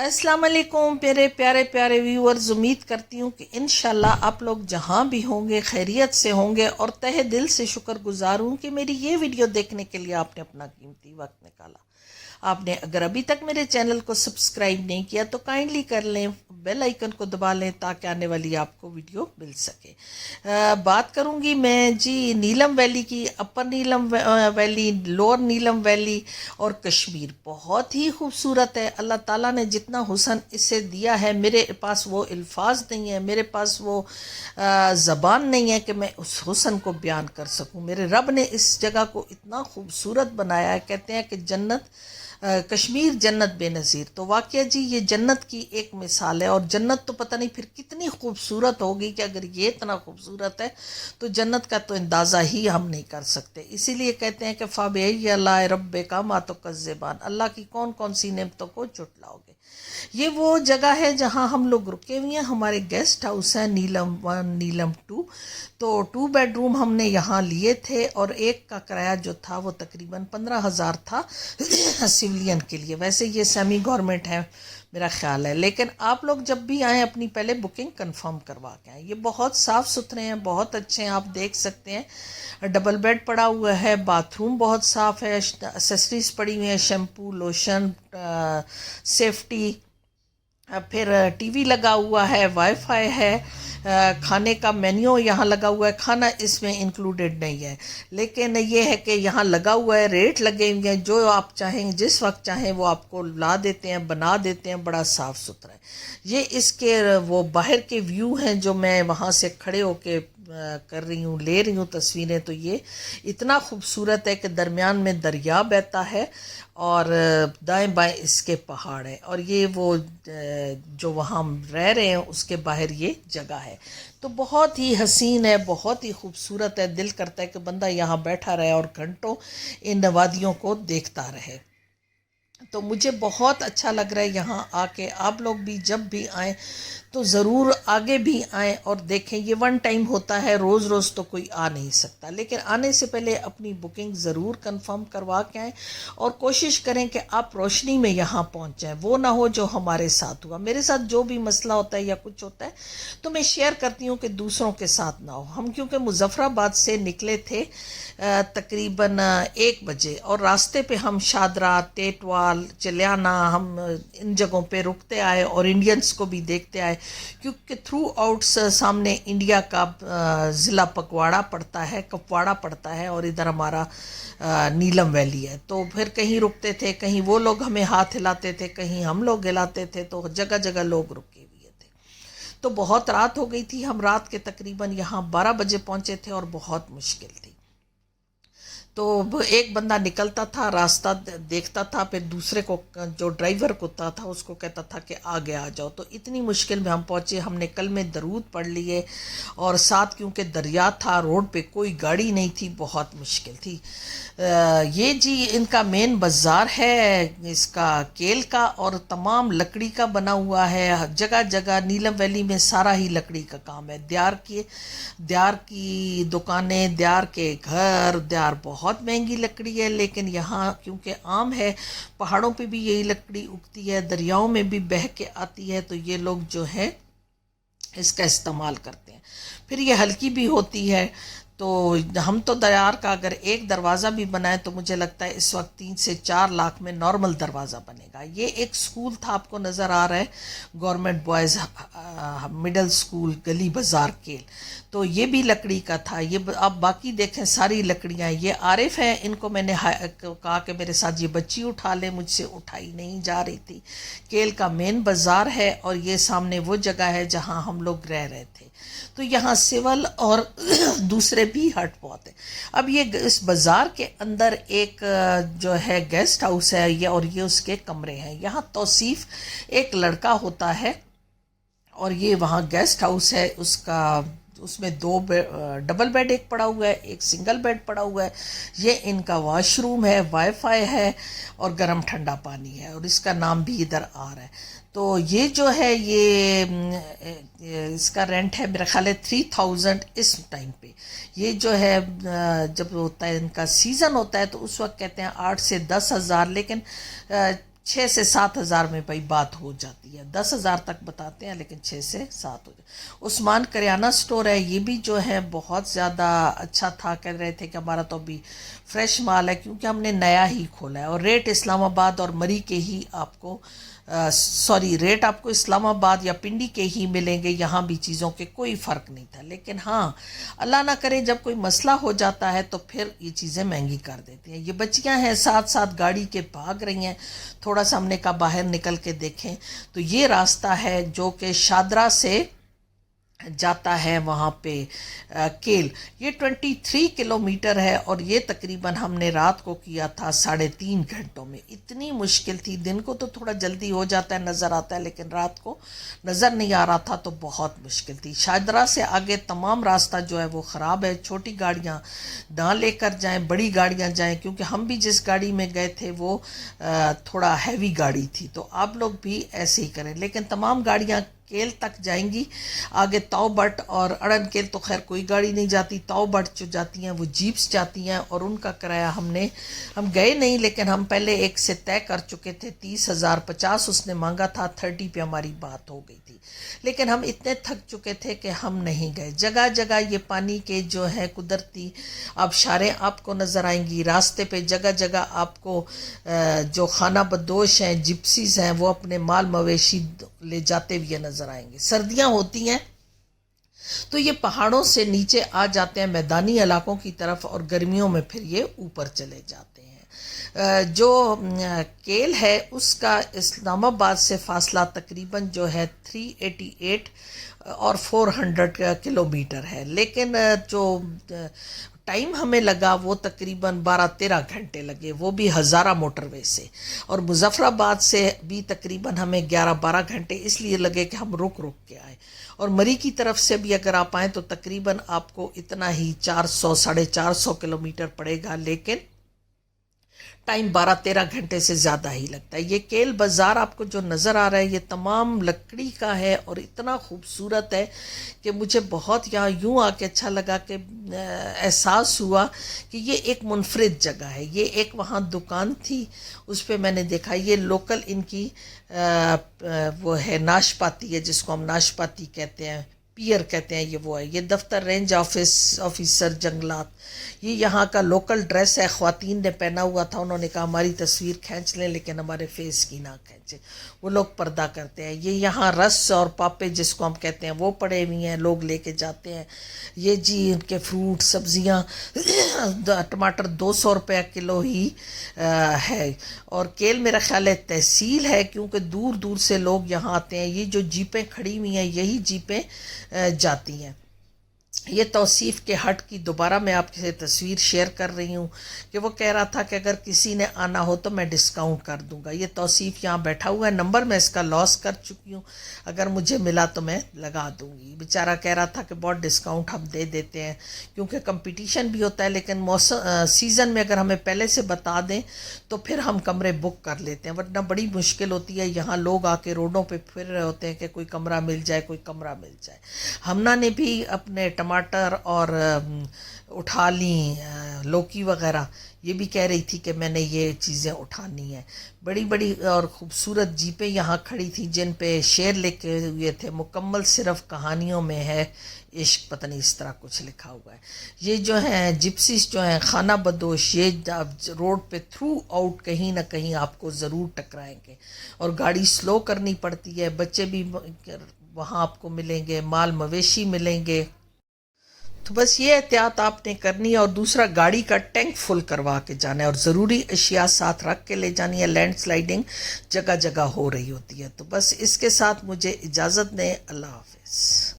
अस्सलाम वालेकुम मेरे प्यारे प्यारे व्यूअर्स। उम्मीद करती हूँ कि इंशाल्लाह आप लोग जहाँ भी होंगे खैरियत से होंगे और तहे दिल से शुक्रगुजार हूँ कि मेरी ये वीडियो देखने के लिए आपने अपना कीमती वक्त निकाला। आपने अगर अभी तक मेरे चैनल को सब्सक्राइब नहीं किया तो काइंडली कर लें, बेल आइकन को दबा लें ताकि आने वाली आपको वीडियो मिल सके। बात करूंगी मैं जी नीलम वैली की, अपर नीलम वैली, लोअर नीलम वैली और कश्मीर बहुत ही खूबसूरत है। अल्लाह ताला ने जितना हुस्न इसे दिया है, मेरे पास वो अल्फाज नहीं है, मेरे पास वो ज़बान नहीं है कि मैं उस हुस्न को बयान कर सकूं। मेरे रब ने इस जगह को इतना खूबसूरत बनाया है, कहते हैं कि जन्नत कश्मीर जन्नत बेनज़ीर। तो वाकया जी ये जन्नत की एक मिसाल है, और जन्नत तो पता नहीं फिर कितनी खूबसूरत होगी कि अगर ये इतना खूबसूरत है तो जन्नत का तो अंदाज़ा ही हम नहीं कर सकते। इसीलिए कहते हैं कि फ़ाबी अल्लाह रब्बे का मातो कज़्ज़बान, अल्लाह की कौन कौन सी नेमतों को झुटलाओगे। ये वो जगह है जहाँ हम लोग रुके हुए हैं। हमारे गेस्ट हाउस है नीलम 1 नीलम 2। तो 2 बेडरूम हमने यहाँ लिए थे और एक का किराया जो था वो तकरीबन 15,000 था सिविलियन के लिए। वैसे ये सेमी गवर्नमेंट है मेरा ख्याल है, लेकिन आप लोग जब भी आएँ अपनी पहले बुकिंग कंफर्म करवा के आएँ। ये बहुत साफ़ सुथरे हैं, बहुत अच्छे हैं, आप देख सकते हैं। डबल बेड पड़ा हुआ है, बाथरूम बहुत साफ़ है, एसेसरीज पड़ी हुई हैं, शैम्पू, लोशन, सेफ्टी, फिर टीवी लगा हुआ है, वाईफाई है, खाने का मेन्यू यहाँ लगा हुआ है। खाना इसमें इंक्लूडेड नहीं है, लेकिन ये है कि यहाँ लगा हुआ है, रेट लगे हुए हैं, जो आप चाहें जिस वक्त चाहें वो आपको ला देते हैं, बना देते हैं। बड़ा साफ़ सुथरा है। ये इसके वो बाहर के व्यू हैं जो मैं वहाँ से खड़े होके कर रही हूँ, ले रही हूँ तस्वीरें। तो ये इतना खूबसूरत है कि दरमियान में दरिया बहता है और दाएं बाएं इसके पहाड़ है, और ये वो जो वहाँ हम रह रहे हैं उसके बाहर ये जगह है। तो बहुत ही हसीन है, बहुत ही खूबसूरत है। दिल करता है कि बंदा यहाँ बैठा रहे और घंटों इन वादियों को देखता रहे। तो मुझे बहुत अच्छा लग रहा है यहाँ आके। आप लोग भी जब भी आएँ तो ज़रूर आगे भी आएँ और देखें। ये वन टाइम होता है, रोज़ रोज़ तो कोई आ नहीं सकता, लेकिन आने से पहले अपनी बुकिंग ज़रूर कंफर्म करवा के आएँ और कोशिश करें कि आप रोशनी में यहाँ पहुँच जाएँ। वो ना हो जो हमारे साथ हुआ। मेरे साथ जो भी मसला होता है या कुछ होता है तो मैं शेयर करती हूँ कि दूसरों के साथ ना हो। हम क्योंकि मुजफ्फराबाद से निकले थे तकरीबन 1 बजे, और रास्ते पे हम शादरा, टेटवाल, चलियाना, हम इन जगहों पे रुकते आए और इंडियंस को भी देखते आए, क्योंकि थ्रू आउट्स सामने इंडिया का ज़िला पकवाड़ा पड़ता है, कुपवाड़ा पड़ता है, और इधर हमारा नीलम वैली है। तो फिर कहीं रुकते थे, कहीं वो लोग हमें हाथ हिलाते थे, कहीं हम लोग हिलाते थे, तो जगह जगह लोग रुके हुए थे। तो बहुत रात हो गई थी। हम रात के तकरीबन यहाँ 12 बजे पहुँचे थे और बहुत मुश्किल थी। तो एक बंदा निकलता था, रास्ता देखता था, फिर दूसरे को जो ड्राइवर को था उसको कहता था कि आगे आ जाओ। तो इतनी मुश्किल में हम पहुँचे। हमने कल में दरूद पढ़ लिए, और साथ क्योंकि दरिया था, रोड पे कोई गाड़ी नहीं थी, बहुत मुश्किल थी। ये जी इनका मेन बाज़ार है इसका केल का, और तमाम लकड़ी का बना हुआ है। जगह जगह नीलम वैली में सारा ही लकड़ी का काम है। द्यार की दुकानें, द्यार के घर, द्यार बहुत महंगी लकड़ी है, लेकिन यहाँ क्योंकि आम है, पहाड़ों पे भी यही लकड़ी उगती है, दरियाओं में भी बह के आती है, तो ये लोग जो है इसका इस्तेमाल करते हैं। फिर ये हल्की भी होती है। तो हम तो दयार का अगर एक दरवाज़ा भी बनाए तो मुझे लगता है इस वक्त 3 से 4 लाख में नॉर्मल दरवाज़ा बनेगा। ये एक स्कूल था, आपको नज़र आ रहा है, गवर्नमेंट बॉयज़ मिडिल स्कूल, गली बाज़ार केल। तो ये भी लकड़ी का था। ये आप बाकी देखें सारी लकड़ियाँ। ये आरिफ है, इनको मैंने कहा कि मेरे साथ ये बच्ची उठा ले, मुझसे उठाई नहीं जा रही थी। केल का मेन बाज़ार है, और ये सामने वो जगह है जहाँ हम लोग रह रहे थे। तो यहाँ सिवल और दूसरे भी हट बहुत है। अब ये इस बाज़ार के अंदर एक जो है गेस्ट हाउस है ये, और ये उसके कमरे हैं। यहाँ तौसीफ एक लड़का होता है, और ये वहाँ गेस्ट हाउस है उसका। उसमें 2 डबल बेड एक पड़ा हुआ है, एक सिंगल बेड पड़ा हुआ है। ये इनका वॉशरूम है, वाईफाई है, और गर्म ठंडा पानी है, और इसका नाम भी इधर आ रहा है। तो ये जो है ये इसका रेंट है मेरा ख्याल है 3000 इस टाइम पे। ये जो है जब होता है इनका सीज़न होता है तो उस वक्त कहते हैं 8 से 10 हज़ार, लेकिन 6 سے 7 ہزار میں بھائی بات ہو جاتی ہے. 10 ہزار تک بتاتے ہیں لیکن 6 سے 7 ہو جائے. عثمان کریانہ سٹور ہے، یہ بھی جو ہے بہت زیادہ اچھا تھا. کہہ رہے تھے کہ ہمارا تو ابھی فریش مال ہے کیونکہ ہم نے نیا ہی کھولا ہے، اور ریٹ اسلام آباد اور مری کے ہی آپ کو ریٹ آپ کو اسلام آباد یا پنڈی کے ہی ملیں گے. یہاں بھی چیزوں کے کوئی فرق نہیں تھا، لیکن ہاں اللہ نہ کرے جب کوئی مسئلہ ہو جاتا ہے تو پھر یہ چیزیں مہنگی کر دیتی ہیں. یہ بچیاں ہیں ساتھ ساتھ گاڑی کے بھاگ رہی ہیں. تھوڑا سا ہم نے کہا باہر نکل کے دیکھیں تو یہ راستہ ہے جو کہ شادرہ سے جاتا ہے وہاں پہ کیل. یہ 23 کلومیٹر ہے، اور یہ تقریباً ہم نے رات کو کیا تھا 3.5 گھنٹوں میں. اتنی مشکل تھی. دن کو تو تھوڑا جلدی ہو جاتا ہے، نظر آتا ہے، لیکن رات کو نظر نہیں آ رہا تھا تو بہت مشکل تھی. شاہدرہ سے آگے تمام راستہ جو ہے وہ خراب ہے. چھوٹی گاڑیاں نہ لے کر جائیں، بڑی گاڑیاں جائیں، کیونکہ ہم بھی جس گاڑی میں گئے تھے وہ تھوڑا ہیوی گاڑی تھی. تو آپ لوگ بھی ایسے ہی کریں. لیکن تمام گاڑیاں کیل تک جائیں گی. آگے تاؤ بٹ اور اڑن کیل تو خیر کوئی گاڑی نہیں جاتی. تاؤ بٹ جو جاتی ہیں وہ جیپس جاتی ہیں، اور ان کا کرایہ ہم گئے نہیں، لیکن ہم پہلے ایک سے طے کر چکے تھے. 30,000 50 اس نے مانگا تھا، 30 پہ ہماری بات ہو گئی تھی. لیکن ہم اتنے تھک چکے تھے کہ ہم نہیں گئے. جگہ جگہ یہ پانی کے جو ہے قدرتی آبشاریں آپ کو نظر آئیں گی. راستے پہ جگہ جگہ آپ کو جو خانہ بدوش ہیں، جپسیز ہیں، وہ اپنے مال مویشی لے جاتے ہوئے نظر آئیں گے. سردیاں ہوتی ہیں تو یہ پہاڑوں سے نیچے آ جاتے ہیں میدانی علاقوں کی طرف، اور گرمیوں میں پھر یہ اوپر چلے جاتے ہیں. جو کیل ہے اس کا اسلام آباد سے فاصلہ تقریباً جو ہے 388 اور 400 کلومیٹر ہے. لیکن جو ٹائم ہمیں لگا وہ تقریباً 12-13 گھنٹے لگے، وہ بھی ہزارہ موٹر وے سے. اور مظفر آباد سے بھی تقریباً ہمیں 11-12 گھنٹے اس لیے لگے کہ ہم رک کے آئے. اور مری کی طرف سے بھی اگر آپ آئیں تو تقریباً آپ کو اتنا ہی 400-450 کلومیٹر پڑے گا، لیکن ٹائم 12-13 گھنٹے سے زیادہ ہی لگتا ہے. یہ کیل بازار آپ کو جو نظر آ رہا ہے یہ تمام لکڑی کا ہے، اور اتنا خوبصورت ہے کہ مجھے بہت یہاں یوں آ کے اچھا لگا کہ احساس ہوا کہ یہ ایک منفرد جگہ ہے. یہ ایک وہاں دکان تھی، اس پہ میں نے دیکھا یہ لوکل ان کی وہ ہے ناشپاتی ہے، جس کو ہم ناشپاتی کہتے ہیں، پیئر کہتے ہیں. یہ وہ ہے. یہ دفتر رینج آفیسر جنگلات، یہ یہاں کا لوکل ڈریس ہے. خواتین نے پہنا ہوا تھا، انہوں نے کہا ہماری تصویر کھینچ لیں لیکن ہمارے فیس کی نہ کھینچیں. وہ لوگ پردہ کرتے ہیں. یہ یہاں رس اور پاپے جس کو ہم کہتے ہیں وہ پڑے ہوئی ہیں، لوگ لے کے جاتے ہیں. یہ جی ان کے فروٹ سبزیاں ٹماٹر 200 روپے کلو ہی ہے. اور کیل میرا خیال ہے تحصیل ہے، کیونکہ دور دور سے لوگ یہاں آتے ہیں. یہ جو جیپیں کھڑی ہوئی ہیں یہی جیپیں جاتی ہیں. یہ توصیف کے ہٹ کی دوبارہ میں آپ سے تصویر شیئر کر رہی ہوں کہ وہ کہہ رہا تھا کہ اگر کسی نے آنا ہو تو میں ڈسکاؤنٹ کر دوں گا. یہ توصیف یہاں بیٹھا ہوا ہے. نمبر میں اس کا لاس کر چکی ہوں، اگر مجھے ملا تو میں لگا دوں گی. بیچارہ کہہ رہا تھا کہ بہت ڈسکاؤنٹ ہم دے دیتے ہیں کیونکہ کمپٹیشن بھی ہوتا ہے، لیکن سیزن میں اگر ہمیں پہلے سے بتا دیں تو پھر ہم کمرے بک کر لیتے ہیں، ورنہ بڑی مشکل ہوتی ہے. یہاں لوگ آ کے روڈوں پہ پھر رہے ہوتے ہیں کہ کوئی کمرہ مل جائے، کوئی کمرہ مل جائے. ہمنا نے بھی اپنے ٹماٹر اور اٹھا لیں لوکی وغیرہ. یہ بھی کہہ رہی تھی کہ میں نے یہ چیزیں اٹھانی ہیں. بڑی بڑی اور خوبصورت جیپیں یہاں کھڑی تھیں جن پہ شعر لکھے ہوئے تھے، مکمل صرف کہانیوں میں ہے عشق، پتہ نہیں اس طرح کچھ لکھا ہوا ہے. یہ جو ہیں جپسیز جو ہیں خانہ بدوش، یہ روڈ پہ تھرو آؤٹ کہیں نہ کہیں آپ کو ضرور ٹکرائیں گے، اور گاڑی سلو کرنی پڑتی ہے. بچے بھی وہاں آپ کو ملیں گے، مال مویشی ملیں گے. تو بس یہ احتیاط آپ نے کرنی ہے. اور دوسرا گاڑی کا ٹینک فل کروا کے جانا ہے، اور ضروری اشیاء ساتھ رکھ کے لے جانی ہے. لینڈ سلائیڈنگ جگہ جگہ ہو رہی ہوتی ہے. تو بس اس کے ساتھ مجھے اجازت دیں. اللہ حافظ.